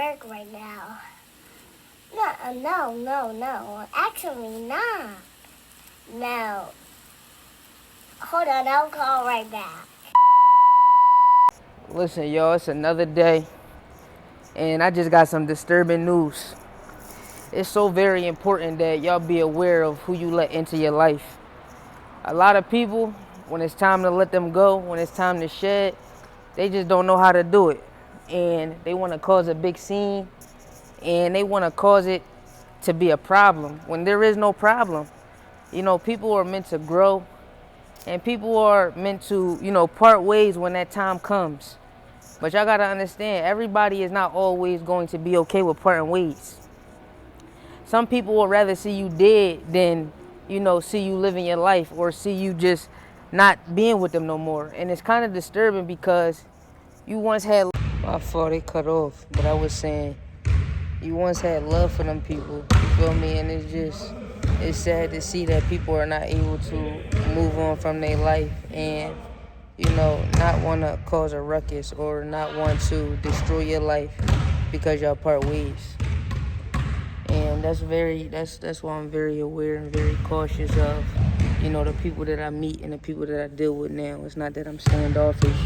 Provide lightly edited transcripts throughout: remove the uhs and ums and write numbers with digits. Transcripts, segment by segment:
work right now. No. Actually, not. No. Hold on, I'll call right back. Listen, y'all, it's another day, and I just got some disturbing news. It's so very important that y'all be aware of who you let into your life. A lot of people, when it's time to let them go, when it's time to shed, they just don't know how to do it. And they want to cause a big scene, and they want to cause it to be a problem when there is no problem. You know, people are meant to grow, and people are meant to, part ways when that time comes. But y'all gotta understand, everybody is not always going to be okay with parting ways. Some people would rather see you dead than, see you living your life or see you just not being with them no more. And it's kind of disturbing because you once had, my fault, they cut off, but I was saying, you once had love for them people, you feel me? And it's sad to see that people are not able to move on from their life and, not want to cause a ruckus or not want to destroy your life because y'all part ways. And that's why I'm very aware and very cautious of, the people that I meet and the people that I deal with now. It's not that I'm standoffish,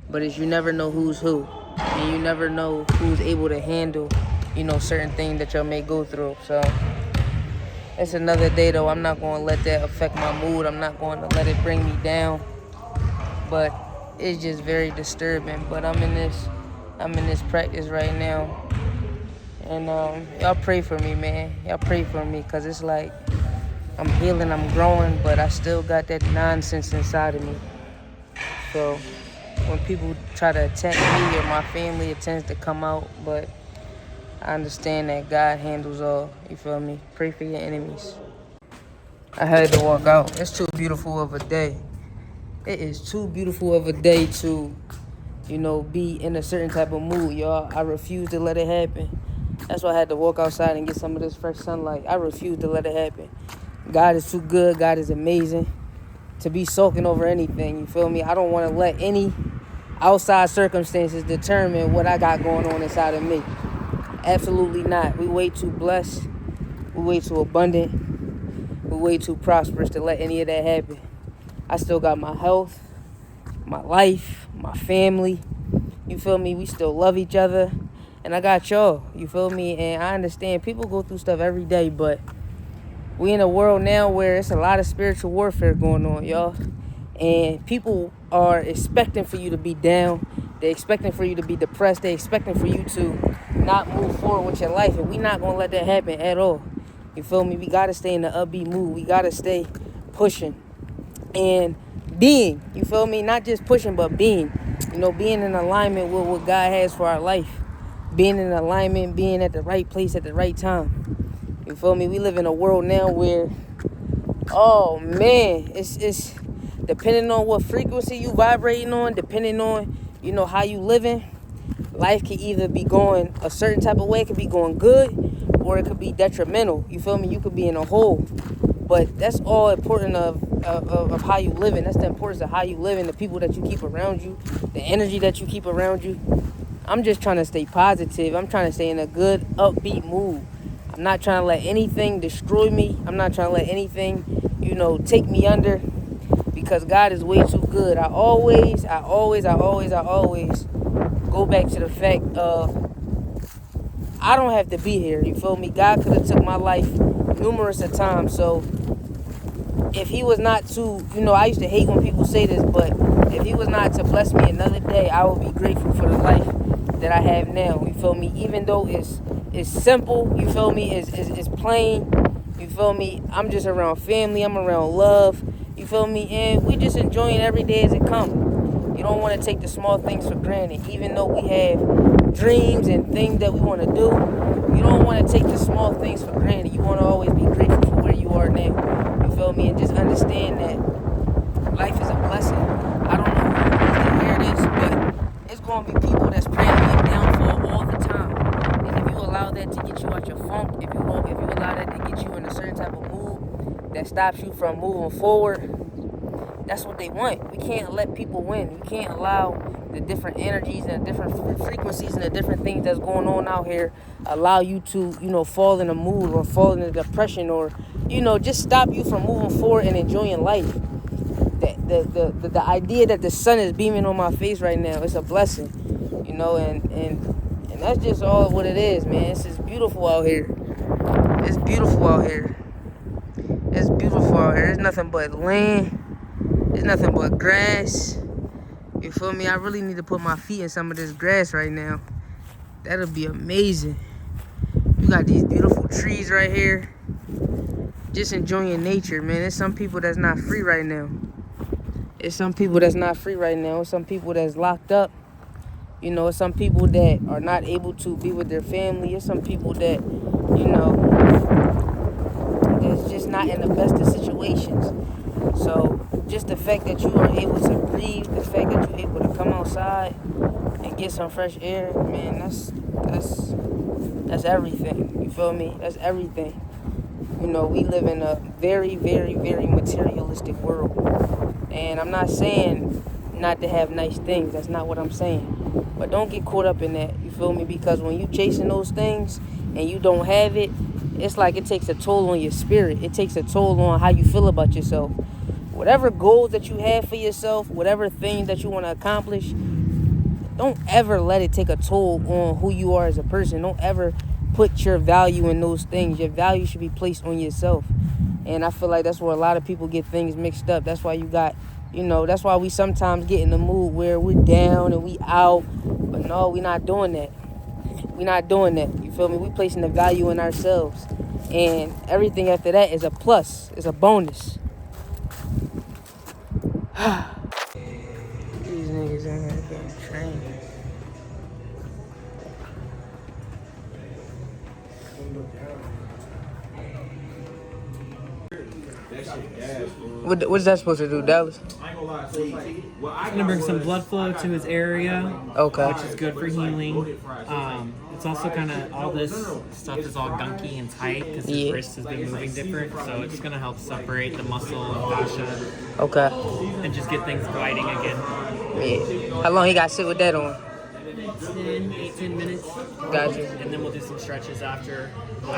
but it's you never know who's who. And you never know who's able to handle, certain things that y'all may go through. So it's another day though. I'm not going to let that affect my mood. I'm not going to let it bring me down. But it's just very disturbing. But I'm in this practice right now. And y'all pray for me, man. Y'all pray for me, because it's like I'm healing, I'm growing, but I still got that nonsense inside of me. So when people try to attack me or my family, it tends to come out. But I understand that God handles all. You feel me? Pray for your enemies. I had to walk out. It's too beautiful of a day. It is too beautiful of a day to, be in a certain type of mood, y'all. I refuse to let it happen. That's why I had to walk outside and get some of this fresh sunlight. I refuse to let it happen. God is too good. God is amazing to be sulking over anything. You feel me? I don't want to let any outside circumstances determine what I got going on inside of me. Absolutely not. We way too blessed. We way too abundant. We way too prosperous to let any of that happen. I still got my health, my life, my family. You feel me? We still love each other. And I got y'all. You feel me? And I understand people go through stuff every day, but we in a world now where it's a lot of spiritual warfare going on, y'all. And people are expecting for you to be down. They're expecting for you to be depressed. They're expecting for you to not move forward with your life. And we not going to let that happen at all. You feel me? We got to stay in the upbeat mood. We got to stay pushing and being. You feel me? Not just pushing, but being. Being in alignment with what God has for our life. Being in alignment, being at the right place at the right time. You feel me? We live in a world now where, oh man, it's depending on what frequency you vibrating on, depending on, how you living, life can either be going a certain type of way, it could be going good, or it could be detrimental. You feel me? You could be in a hole. But that's all important of how you living. That's the importance of how you living, the people that you keep around you, the energy that you keep around you. I'm just trying to stay positive. I'm trying to stay in a good, upbeat mood. I'm not trying to let anything destroy me. I'm not trying to let anything, take me under, because God is way too good. I always go back to the fact of I don't have to be here. You feel me? God could have took my life numerous of times. So if he was not to, I used to hate when people say this, but if he was not to bless me another day, I would be grateful for the life that I have now. You feel me? Even though it's simple, you feel me? It's plain. You feel me? I'm just around family. I'm around love. You feel me? And we just enjoying every day as it comes. You don't want to take the small things for granted. Even though we have dreams and things that we want to do, you don't want to take the small things for granted. You want to always be grateful for where you are now. You feel me? And just understand that life is a blessing. I don't know who needs to hear this, but it's going to be people that's praying for your downfall all the time. And if you allow that to get you out your funk, if you allow that to get you in a certain type of mood that stops you from moving forward, that's what they want. We can't let people win. We can't allow the different energies and the different frequencies and the different things that's going on out here allow you to, fall in a mood or fall into depression or, just stop you from moving forward and enjoying life. The idea that the sun is beaming on my face right now, it's a blessing, and that's just all what it is, man. It's just beautiful out here. It's beautiful out here. It's beautiful out here. There's nothing but land. There's nothing but grass. You feel me? I really need to put my feet in some of this grass right now. That'll be amazing. You got these beautiful trees right here. Just enjoying nature, man. There's some people that's not free right now. There's some people that's not free right now. There's some people that's locked up. There's some people that are not able to be with their family. There's some people that, that's just not in the best of situations. So just the fact that you are able to breathe, the fact that you're able to come outside and get some fresh air, man, that's everything. You feel me? That's everything. We live in a very, very, very materialistic world. And I'm not saying not to have nice things. That's not what I'm saying. But don't get caught up in that. You feel me? Because when you chasing those things and you don't have it, it's like it takes a toll on your spirit. It takes a toll on how you feel about yourself. Whatever goals that you have for yourself, whatever things that you want to accomplish, don't ever let it take a toll on who you are as a person. Don't ever put your value in those things. Your value should be placed on yourself. And I feel like that's where a lot of people get things mixed up. That's why you got, that's why we sometimes get in the mood where we're down and we out. But no, we're not doing that. We're not doing that. You feel me? We're placing the value in ourselves. And everything after that is a plus. It's a bonus. These niggas ain't gonna get trained. What is that supposed to do, Dallas? It's gonna bring some blood flow to his area, Okay. which is good for healing. It's also kind of, all this stuff is all gunky and tight because his wrist has been moving different, so it's gonna help separate the muscle and fascia. Okay. And just get things gliding again. Yeah. How long he got to sit with that on? 10 minutes. Gotcha. And then we'll do some stretches after.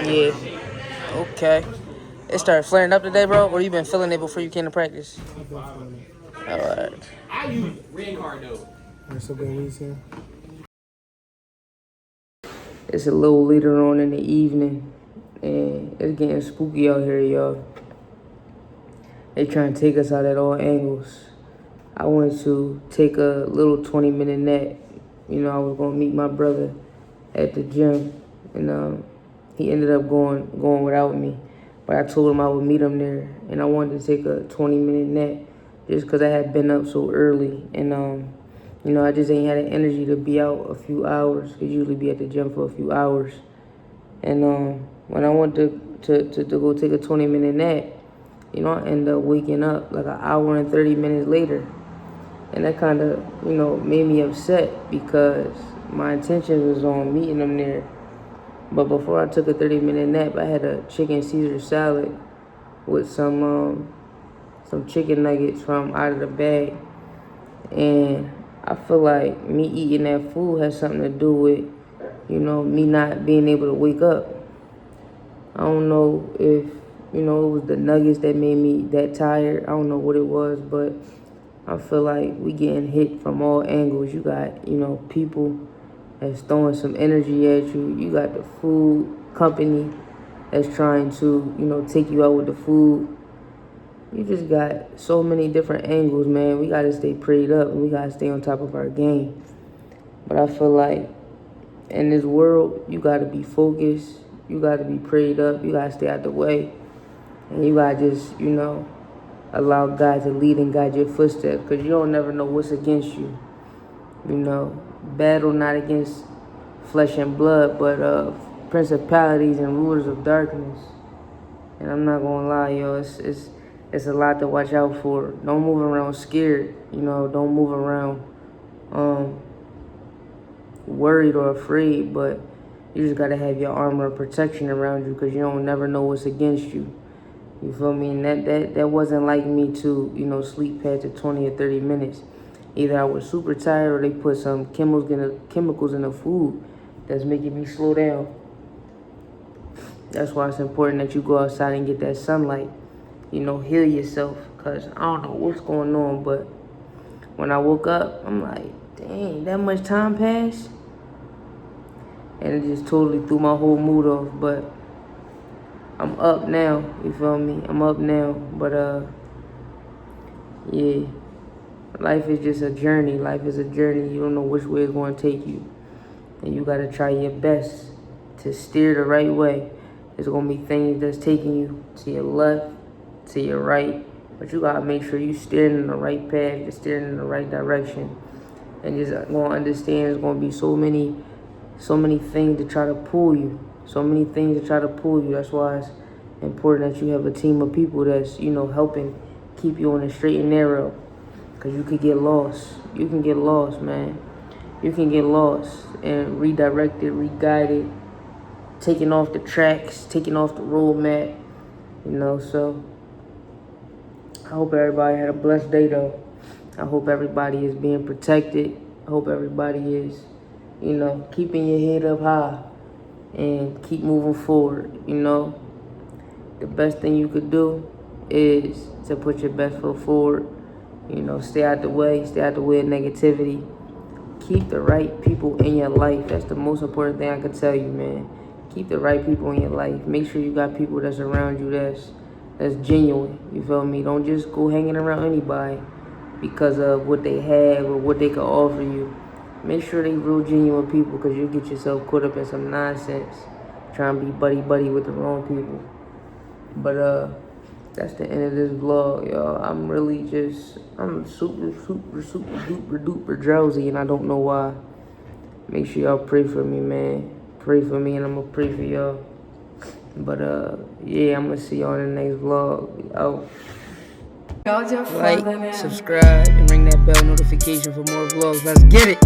Yeah. Okay. It started flaring up today, bro? Or you been feeling it before you came to practice? Alright. I use red card though. That's a good reason. It's a little later on in the evening, and it's getting spooky out here, y'all. They trying to take us out at all angles. I wanted to take a little 20-minute nap. I was gonna meet my brother at the gym, and he ended up going without me. But I told him I would meet him there, and I wanted to take a 20-minute nap just because I had been up so early, and I just ain't had the energy to be out a few hours. I usually be at the gym for a few hours, and when I went to go take a 20-minute nap, I ended up waking up like an hour and 30 minutes later, and that kind of made me upset because my intention was on meeting him there. But before I took a 30-minute nap, I had a chicken Caesar salad with some chicken nuggets from out of the bag. And I feel like me eating that food has something to do with, me not being able to wake up. I don't know if, it was the nuggets that made me that tired. I don't know what it was, but I feel like we getting hit from all angles. You got, people that's throwing some energy at you. You got the food company that's trying to, take you out with the food. You just got so many different angles, man. We got to stay prayed up and we got to stay on top of our game. But I feel like in this world, you got to be focused. You got to be prayed up. You got to stay out the way. And you got to just, allow God to lead and guide your footsteps because you don't never know what's against you. Battle not against flesh and blood, but principalities and rulers of darkness. And I'm not gonna lie, y'all, it's a lot to watch out for. Don't move around scared, don't move around worried or afraid, but you just gotta have your armor of protection around you because you don't never know what's against you. You feel me? And that wasn't like me to, sleep past the 20 or 30 minutes. Either I was super tired or they put some chemicals in the food that's making me slow down. That's why it's important that you go outside and get that sunlight. You know, heal yourself. Because I don't know what's going on, but when I woke up, I'm like, dang, that much time passed? And it just totally threw my whole mood off. But I'm up now, you feel me? I'm up now. But, yeah. Life is just a journey. Life is a journey. You don't know which way it's going to take you. And you got to try your best to steer the right way. There's going to be things that's taking you to your left, to your right. But you got to make sure you're steering in the right path. You're steering in the right direction. And just going to understand there's going to be so many things to try to pull you. So many things to try to pull you. That's why it's important that you have a team of people that's, you know, helping keep you on the straight and narrow. Because you could get lost. You can get lost, man. You can get lost and redirected, re-guided, taken off the tracks, taken off the road map. You know, so I hope everybody had a blessed day, though. I hope everybody is being protected. I hope everybody is, you know, keeping your head up high and keep moving forward, you know. The best thing you could do is to put your best foot forward. You know, stay out the way of negativity. Keep the right people in your life. That's the most important thing I can tell you, man. Keep the right people in your life. Make sure you got people that's around you that's genuine. You feel me? Don't just go hanging around anybody because of what they have or what they can offer you. Make sure they real genuine people, because you'll get yourself caught up in some nonsense trying to be buddy with the wrong people. But that's the end of this vlog, y'all. I'm super duper drowsy, and I don't know why. Make sure y'all pray for me, man. Pray for me, and I'm gonna pray for y'all. But yeah, I'm gonna see y'all in the next vlog. Out. Like, subscribe, and ring that bell notification for more vlogs. Let's get it.